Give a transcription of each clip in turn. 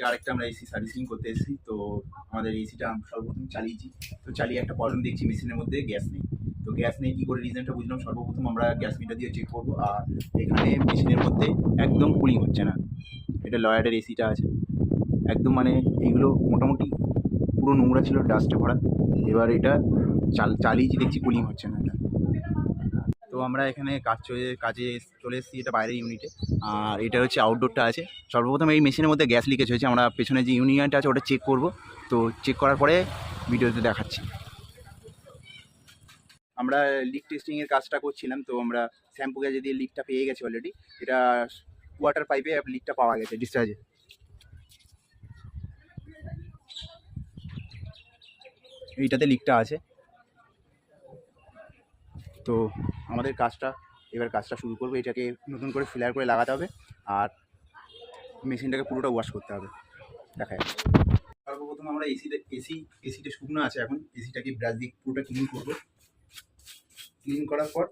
আরেকটা আমরা AC servicing করতে এসেছি। তো আমাদের এসিটা সর্বপ্রথম চালিয়েছি। তো চালিয়ে একটা প্রবলেম দেখছি, মেশিনের মধ্যে গ্যাস নেই। তো গ্যাস নেই কী করে রিজনটা বুঝলাম, সর্বপ্রথম আমরা গ্যাস মিটার দিয়ে চেক করবো। আর এখানে মেশিনের মধ্যে একদম কুলিং হচ্ছে না। এটা লয়ার্ডের এসিটা আছে একদম, মানে এইগুলো মোটামুটি পুরো নোংরা ছিল, ডাস্টে ভরা। এবার এটা চালিয়েছি, দেখছি কুলিং হচ্ছে না এটা। তো আমরা এখানে কাজে চলে এসেছি, এটা বাইরের ইউনিটে। আর এটা হচ্ছে আউটডোরটা আছে। সর্বপ্রথম এই মেশিনের মধ্যে গ্যাস লিকেজ হয়েছে, আমরা পেছনে যে ইউনিয়নটা আছে ওটা চেক করব। তো চেক করার পরে ভিডিওতে দেখাচ্ছি। আমরা লিক টেস্টিংয়ের কাজটা করছিলাম। তো আমরা শ্যাম্পু গ্যাজে দিয়ে লিকটা পেয়ে গেছি অলরেডি। এটা ওয়াটার পাইপে লিকটা পাওয়া গেছে ডিসচার্জে। এইটাতে লিকটা আছে। তো আমাদের কাজটা শুরু করবো। এটাকে নতুন করে ফিলার করে লাগাতে হবে আর মেশিনটাকে পুরোটা ওয়াশ করতে হবে। দেখা যাচ্ছে। সর্বপ্রথম আমরা এসিটা শুকনো আছে এখন, এসিটাকে ব্রাশ দিয়ে পুরোটা ক্লিন করবো। ক্লিন করার পর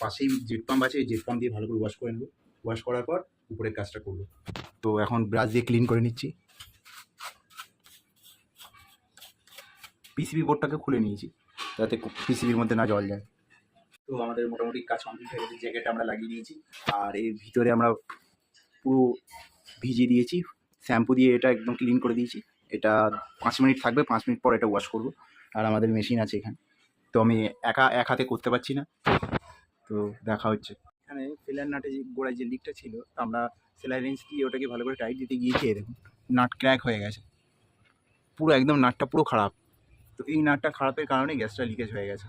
পাশেই জেট পাম্প আছে, জেট পাম্প দিয়ে ভালো করে ওয়াশ করে নেবো। ওয়াশ করার পর উপরের কাজটা করবো। তো এখন ব্রাশ দিয়ে ক্লিন করে নিচ্ছি। পিসিবি বোর্ডটাকে খুলে নিয়েছি যাতে পিসিবির মধ্যে না জল যায়। তো আমাদের মোটামুটি কাজ কমপ্লিট হয়ে গেছে। জ্যাকেটটা আমরা লাগিয়ে নিয়েছি আর এর ভিতরে আমরা পুরো ভিজিয়ে দিয়েছি শ্যাম্পু দিয়ে, এটা একদম ক্লিন করে দিয়েছি। এটা 5 মিনিট থাকবে, 5 মিনিট পর এটা ওয়াশ করব। আর আমাদের মেশিন আছে এখানে, তো আমি এক হাতে করতে পারছি না। তো দেখা হচ্ছে। এখানে ফিলার নাটে যে গোড়ায় যে লিকটা ছিল, আমরা সেলাই রেঞ্জ দিয়ে ওটাকে ভালো করে টাইট দিতে গিয়েছি, দেখুন নাট ক্র্যাক হয়ে গেছে পুরো, একদম নাটটা পুরো খারাপ। তো এই নাটটা খারাপের কারণে গ্যাসটা লিকেজ হয়ে গেছে।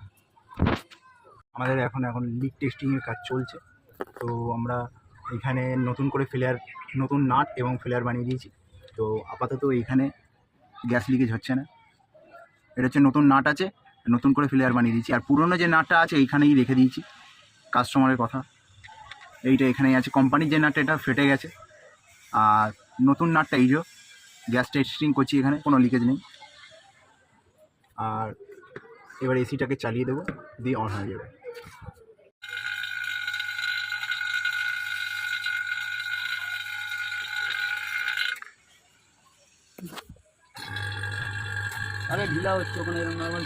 আমাদের এখন লিক টেস্টিংয়ের কাজ চলছে। তো আমরা এখানে নতুন নাট এবং ফিলার বানিয়ে দিয়েছি। তো আপাতত এইখানে গ্যাস লিকেজ হচ্ছে না। এটা হচ্ছে নতুন নাট আছে, নতুন করে ফিলার বানিয়ে দিয়েছি। আর পুরনো যে নাটটা আছে এইখানেই রেখে দিয়েছি, কাস্টমারের কথা। এইটা এখানেই আছে, কোম্পানির যে নাটটা এটা ফেটে গেছে। আর নতুন নাটটা এই যে গ্যাস টেস্টিং করছি, এখানে কোনো লিকেজ নেই। আর এবার এসিটাকে চালিয়ে দেবো, দিয়ে অন হয়ে যাবে। আরে ঢিলা হচ্ছে ওখানে এরকম নর্মাল